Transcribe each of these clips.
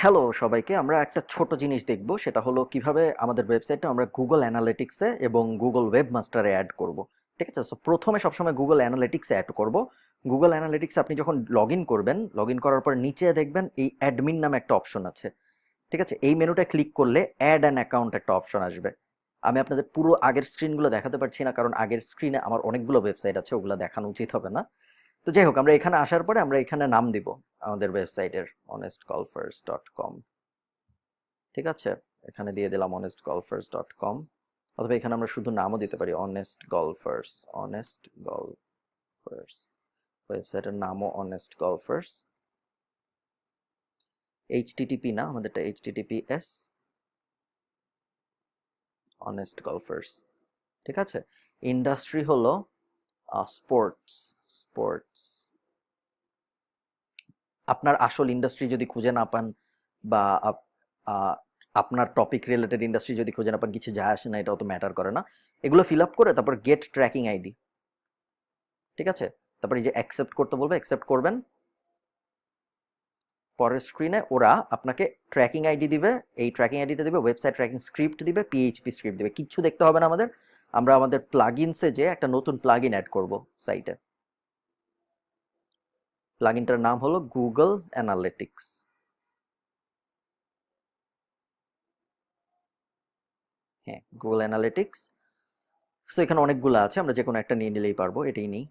Hello সবাইকে, আমরা একটা ছোট জিনিস দেখব, সেটা হলো কিভাবে আমাদের ওয়েবসাইটটা আমরা গুগল অ্যানালিটিক্সে এবং গুগল ওয়েব মাস্টারে অ্যাড করব। ঠিক আছে, সো প্রথমে সবসময় গুগল অ্যানালিটিক্সে অ্যাড করব। গুগল অ্যানালিটিক্সে আপনি যখন লগ ইন করবেন, লগ ইন করার পর নিচে দেখবেন এই অ্যাডমিন নামে একটা অপশন আছে। ঠিক আছে, এই মেনুটা ক্লিক করলে অ্যাড অ্যান অ্যাকাউন্ট একটা অপশন আসবে। আমি আপনাদের পুরো আগের স্ক্রিনগুলো দেখাতে পারছি না, কারণ আগের স্ক্রিনে আমার অনেকগুলো ওয়েবসাইট আছে, ওগুলো দেখানো উচিত হবে না। তো যাই হোক, আমরা এখানে আসার পরে আমরা এখানে নাম দিব আমাদের ওয়েবসাইটের honestgolfers.com। ঠিক আছে, এখানে দিয়ে দিলাম honestgolfers.com, অথবা এখানে আমরা শুধু নামও দিতে পারি অনেস্ট গলফার্স। অনেস্ট গলফার্স, ওয়েবসাইটের নামও অনেস্ট গলফার্স। এইচটিটিপি না, আমাদেরটা এইচটিটিপিএস অনেস্ট গলফার্স। ঠিক আছে, ইন্ডাস্ট্রি হলো স্পোর্টস। স্পোর্টস, আপনার আসল ইন্ডাস্ট্রি যদি খুঁজে না পান, বা আপনার টপিক রিলেটেড ইন্ডাস্ট্রি যদি খুঁজে না পান, কিছু যায় আসে না, এটা অত ম্যাটার করে না। এগুলো ফিল আপ করে তারপর গেট ট্র্যাকিং আইডি। ঠিক আছে, তারপর এই যে অ্যাকসেপ্ট করতে বলবে, অ্যাকসেপ্ট করবেন। পরের স্ক্রিনে ওরা আপনাকে ট্র্যাকিং আইডি দিবে, এই ট্র্যাকিং আইডিটা দিবে, ওয়েবসাইট ট্র্যাকিং স্ক্রিপ্ট দিবে, পিএইচপি স্ক্রিপ্ট দিবে। কিচ্ছু দেখতে হবে না আমাদের, আমরা আমাদের প্লাগইনসে যে একটা নতুন প্লাগইন অ্যাড করব সাইটে। প্লাগইনটার নাম হলো গুগল অ্যানালিটিক্স। হ্যাঁ, গুগল অ্যানালিটিক্স। সো এখানে অনেকগুলো আছে, আমরা যে কোনো একটা নিয়ে নিলেই পারবো, এটাই নিই।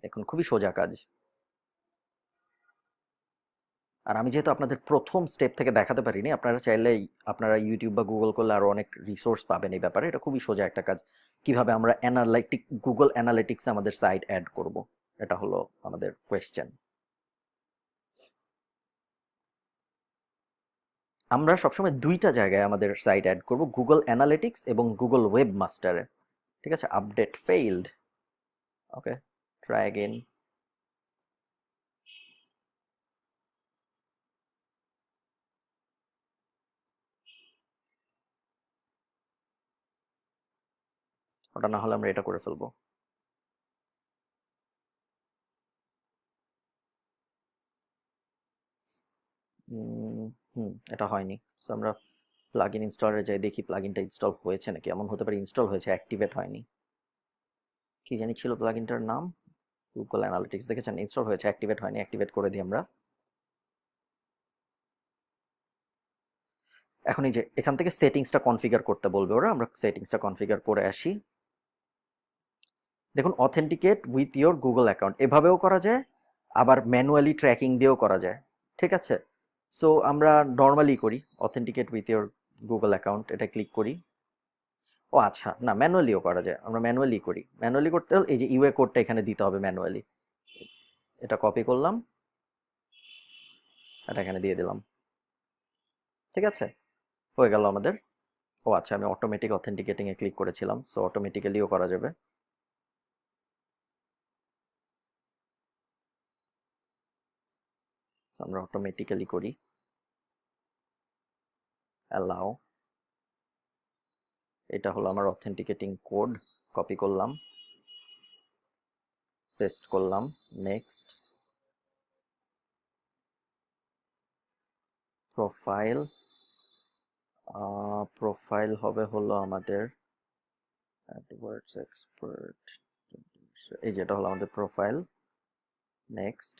দেখুন, খুবই সোজা কাজ। আর আমি যেহেতু আপনাদের প্রথম স্টেপ থেকে দেখাতে পারিনি, আপনারা চাইলেই আপনারা ইউটিউব বা গুগল করলে আরও অনেক রিসোর্স পাবেন এই ব্যাপারে। এটা খুবই সোজা একটা কাজ, কিভাবে আমরা গুগল অ্যানালিটিক্সে আমাদের সাইট অ্যাড করব, এটা হলো আমাদের কোয়েশ্চেন। আমরা সবসময় দুইটা জায়গায় আমাদের সাইট অ্যাড করব, গুগল অ্যানালিটিক্স এবং গুগল ওয়েব মাস্টারে। ঠিক আছে, আপডেট ফেইল্ড। ওকে, ট্রাই অ্যাগেন। ওটা না হলে আমরা এটা করে ফেলবো। এটা হয়নি। সো আমরা প্লাগইন ইনস্টলারে যাই, দেখি প্লাগইনটা ইনস্টল হয়েছে নাকি। এমন হতে পারে ইনস্টল হয়েছে, অ্যাক্টিভেট হয়নি। কি জানি ছিল প্লাগইনটার নাম, গুগল অ্যানালিটিক্স। দেখেছেন, ইনস্টল হয়েছে, অ্যাক্টিভেট হয়নি। অ্যাক্টিভেট করে দিই আমরা। এখন এই যে এখান থেকে সেটিংসটা কনফিগার করতে বলবে ওরা, আমরা সেটিংসটা কনফিগার করে আসি। দেখুন, authenticate with your Google account এভাবেও করা যায়, আবার ম্যানুয়ালি ট্র্যাকিং দিয়েও করা যায়। ঠিক আছে, সো আমরা নর্মালি করি authenticate with your Google account, এটা ক্লিক করি। ও আচ্ছা, না, ম্যানুয়ালিও করা যায়, আমরা ম্যানুয়ালি করি। ম্যানুয়ালি করতে হলে এই যে ইউএ কোডটা এখানে দিতে হবে ম্যানুয়ালি। এটা কপি করলাম, এটা এখানে দিয়ে দিলাম। ঠিক আছে, হয়ে গেল আমাদের। ও আচ্ছা, আমি অটোমেটিক অথেন্টিকেটিং এ ক্লিক করেছিলাম, সো অটোমেটিক্যালিও করা যাবে। আমরা অটোমেটিক্যালি করি, অ্যালাউ। এটা হলো আমার অথেন্টিকেটিং কোড, কপি করলাম, পেস্ট করলাম, নেক্সট। প্রোফাইল, প্রোফাইল হবে হলো আমাদের অ্যাডওয়ার্ডস এক্সপার্ট। এই যেটা হলো আমাদের প্রোফাইল, নেক্সট,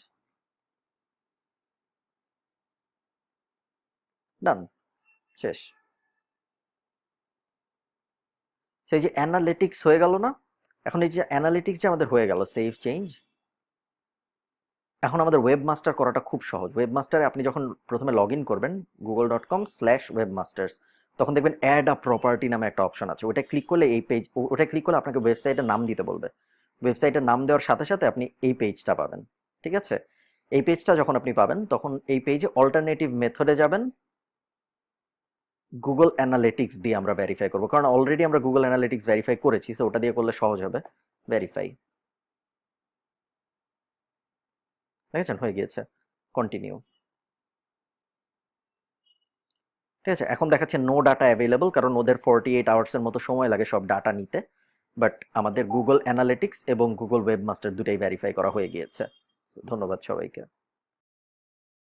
ডান, শেষ। সেই যে অ্যানালিটিক্স হয়ে গেল না, এখন এই যে অ্যানালিটিক্স যে আমাদের হয়ে গেল, সেভ চেঞ্জ। এখন আমাদের ওয়েব মাস্টার করাটা খুব সহজ। ওয়েব মাস্টারে আপনি যখন প্রথমে লগ ইন করবেন google.com/webmasters, তখন দেখবেন অ্যাড আ প্রপার্টি নামে একটা অপশন আছে, ওটা ক্লিক করলে এই পেজ, ওটা ক্লিক করলে আপনাকে ওয়েবসাইটের নাম দিতে বলবে। ওয়েবসাইটের নাম দেওয়ার সাথে সাথে আপনি এই পেজটা পাবেন। ঠিক আছে, এই পেজটা যখন আপনি পাবেন, তখন এই পেজে অল্টারনেটিভ মেথডে যাবেন, গুগল অ্যানালিটিক্স দিয়ে আমরা ভেরিফাই করবো, কারণ অলরেডি আমরা গুগল অ্যানালিটিক্স ভেরিফাই করেছি, সো ওটা দিয়ে করলে সহজ হবে। ভেরিফাই, দেখেছেন হয়ে গিয়েছে। কন্টিনিউ। ঠিক আছে, এখন দেখাচ্ছে নো ডাটা অ্যাভেলেবল, কারণ ওদের 48 আওয়ার্সের মতো সময় লাগে সব ডাটা নিতে। বাট আমাদের গুগল অ্যানালিটিক্স এবং গুগল ওয়েব মাস্টার দুটাই ভেরিফাই করা হয়ে গিয়েছে। ধন্যবাদ সবাইকে।